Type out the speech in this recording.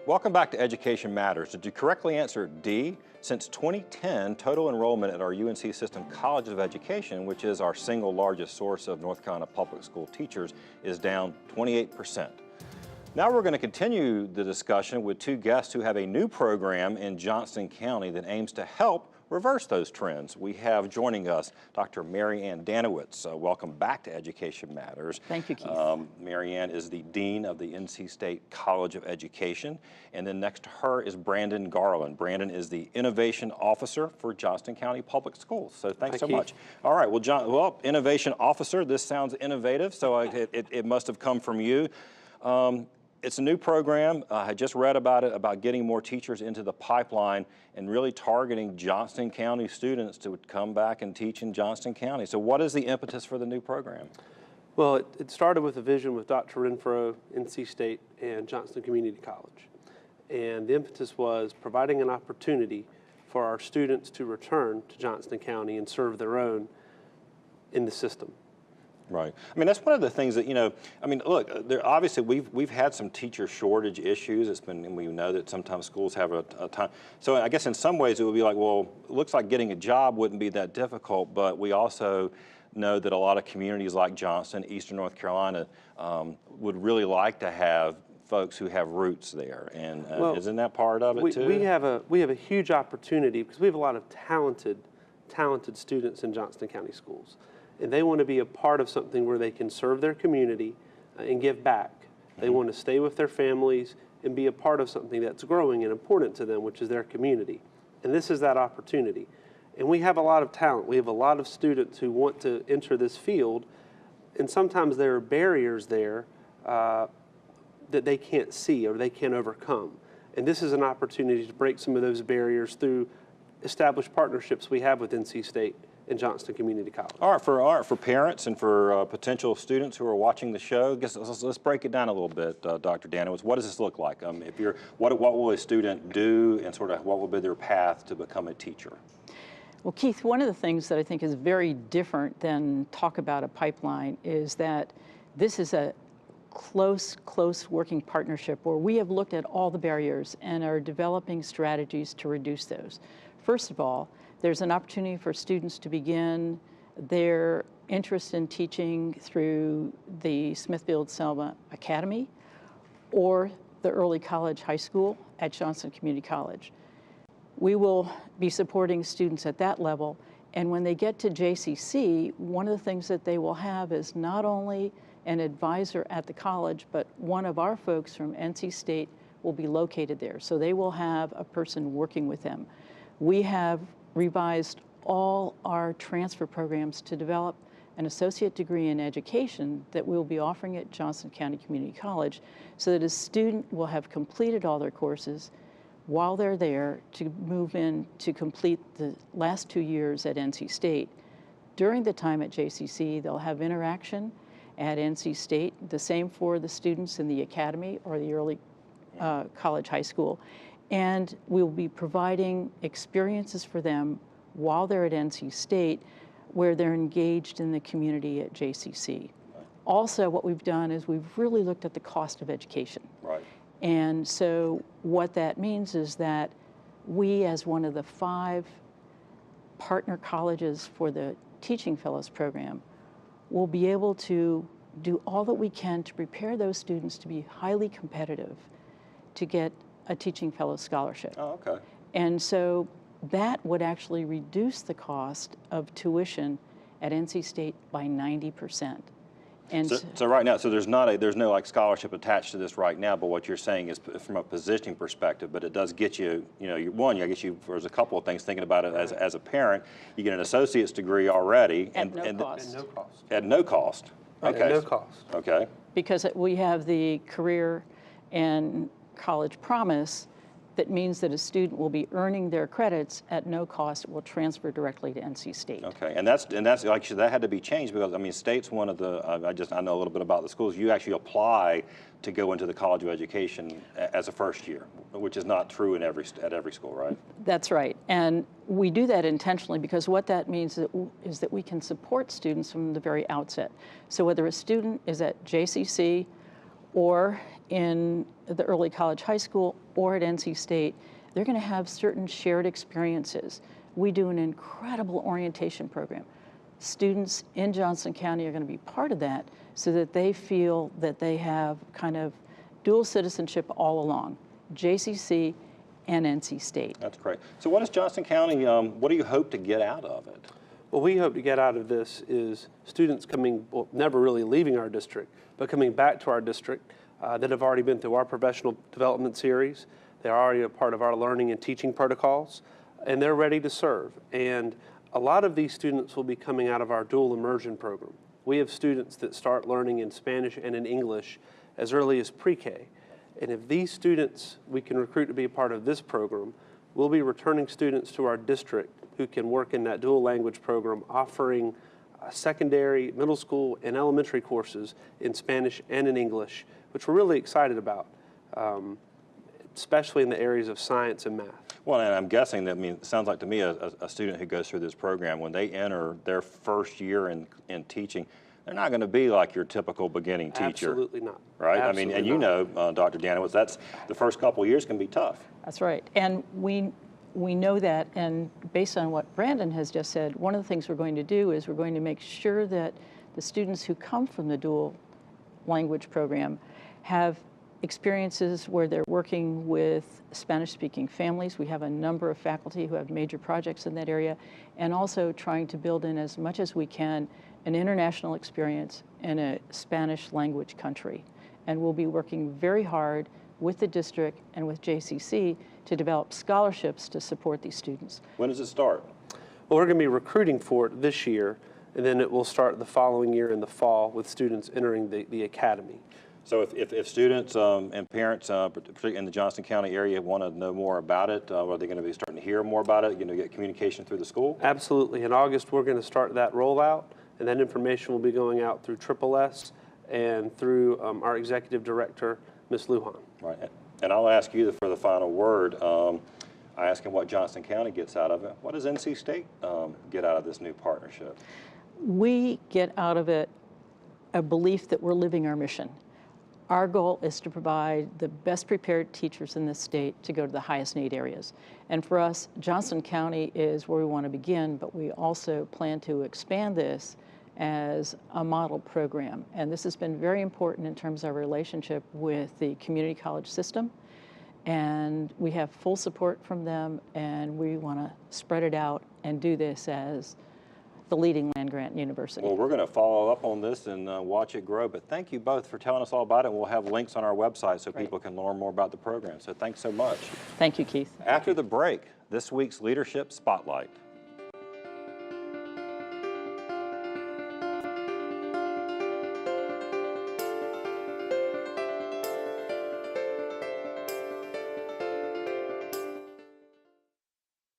Welcome back to Education Matters. Did you correctly answer D? Since 2010, total enrollment at our UNC System College of Education, which is our single largest source of North Carolina public school teachers, is down 28%. Now we're going to continue the discussion with two guests who have a new program in Johnston County that aims to help reverse those trends. We have joining us Dr. Mary Ann Danowitz. Welcome back to Education Matters. Thank you, Keith. Mary Ann is the Dean of the NC State College of Education. And then next to her is Brandon Garland. Brandon is the Innovation Officer for Johnston County Public Schools. So thanks so much. All right, well, Innovation Officer, this sounds innovative, so it must have come from you. It's a new program. I just read about it, about getting more teachers into the pipeline and really targeting Johnston County students to come back and teach in Johnston County. So what is the impetus for the new program? Well, it started with a vision with Dr. Renfro, NC State, and Johnston Community College. And the impetus was providing an opportunity for our students to return to Johnston County and serve their own in the system. Right. I mean, that's one of the things that, look, obviously we've had some teacher shortage issues. And we know that sometimes schools have a time. So I guess in some ways it would be like, well, it looks like getting a job wouldn't be that difficult, but we also know that a lot of communities like Johnston, Eastern North Carolina, would really like to have folks who have roots there. And well, isn't that part of it too? We have a huge opportunity because we have a lot of talented students in Johnston County schools. And they want to be a part of something where they can serve their community and give back. They want to stay with their families and be a part of something that's growing and important to them, which is their community. And this is that opportunity. And we have a lot of talent. We have a lot of students who want to enter this field, and sometimes there are barriers there that they can't see or they can't overcome. And this is an opportunity to break some of those barriers through established partnerships we have with NC State in Johnston Community College. All right, for parents and for potential students who are watching the show, let's break it down a little bit, Dr. Danowitz. What does this look like? What will a student do, and sort of what will be their path to become a teacher? Well, Keith, one of the things that I think is very different than talk about a pipeline is that this is a close working partnership where we have looked at all the barriers and are developing strategies to reduce those. First of all, there's an opportunity for students to begin their interest in teaching through the Smithfield-Selma Academy or the early college high school at Johnston Community College. We will be supporting students at that level, and when they get to JCC, one of the things that they will have is not only an advisor at the college, but one of our folks from NC State will be located there. So they will have a person working with them. We have revised all our transfer programs to develop an associate degree in education that we'll be offering at Johnston County Community College so that a student will have completed all their courses while they're there to move in to complete the last 2 years at NC State. During the time at JCC, they'll have interaction at NC State, the same for the students in the academy or the early college high school. And we'll be providing experiences for them while they're at NC State where they're engaged in the community at JCC. Also, what we've done is we've really looked at the cost of education. Right. And so what that means is that we, as one of the 5 partner colleges for the Teaching Fellows program, will be able to do all that we can to prepare those students to be highly competitive to get a Teaching Fellow scholarship. Oh, okay. And so that would actually reduce the cost of tuition at NC State by 90%. And so right now, so there's no like scholarship attached to this right now, but what you're saying is from a positioning perspective, but it does get you, I guess there's a couple of things thinking about it as a parent. You get an associate's degree already. At no cost. At no cost. Okay. At no cost. Okay. Because we have the career and college promise that means that a student will be earning their credits at no cost. It will transfer directly to NC State. Okay, and that's like that had to be changed because State's one of the I know a little bit about the schools. You actually apply to go into the College of Education as a first year, which is not true at every school, right? That's right, and we do that intentionally because what that means is that we can support students from the very outset. So whether a student is at JCC or in the early college high school or at NC State, they're going to have certain shared experiences. We do an incredible orientation program. Students in Johnston County are going to be part of that so that they feel that they have kind of dual citizenship all along, JCC and NC State. That's great. So what is Johnston County, what do you hope to get out of it? What we hope to get out of this is students coming, well, never really leaving our district, but coming back to our district that have already been through our professional development series. They're already a part of our learning and teaching protocols, and they're ready to serve. And a lot of these students will be coming out of our dual immersion program. We have students that start learning in Spanish and in English as early as pre-K. And if these students we can recruit to be a part of this program, we'll be returning students to our district who can work in that dual language program, offering secondary, middle school, and elementary courses in Spanish and in English, which we're really excited about, especially in the areas of science and math. Well, and I'm guessing that, I mean, it sounds like to me a student who goes through this program, when they enter their first year in teaching, they're not going to be like your typical beginning teacher. Absolutely not. Right? Absolutely I mean, and you know, Dr. Danowitz, that's the first couple of years can be tough. That's right. And we know that, and based on what Brandon has just said, one of the things we're going to do is we're going to make sure that the students who come from the dual language program have experiences where they're working with Spanish-speaking families. We have a number of faculty who have major projects in that area, and also trying to build in as much as we can an international experience in a Spanish language country. And we'll be working very hard with the district and with JCC to develop scholarships to support these students. When does it start? Well, we're going to be recruiting for it this year, and then it will start the following year in the fall with students entering the academy. So if students and parents, particularly in the Johnston County area, want to know more about it, are they going to be starting to hear more about it, get communication through the school? Absolutely. In August, we're going to start that rollout, and that information will be going out through SSS and through our executive director, Ms. Lujan. Right. And I'll ask you for the final word. I asked him what Johnston County gets out of it. What does NC State get out of this new partnership? We get out of it a belief that we're living our mission. Our goal is to provide the best prepared teachers in this state to go to the highest need areas. And for us, Johnston County is where we want to begin, but we also plan to expand this as a model program. And this has been very important in terms of our relationship with the community college system. And we have full support from them, and we want to spread it out and do this as the leading land-grant university. Well, we're going to follow up on this and watch it grow, but thank you both for telling us all about it. We'll have links on our website so people can learn more about the program. So thanks so much. Thank you, Keith. After the break, this week's Leadership Spotlight.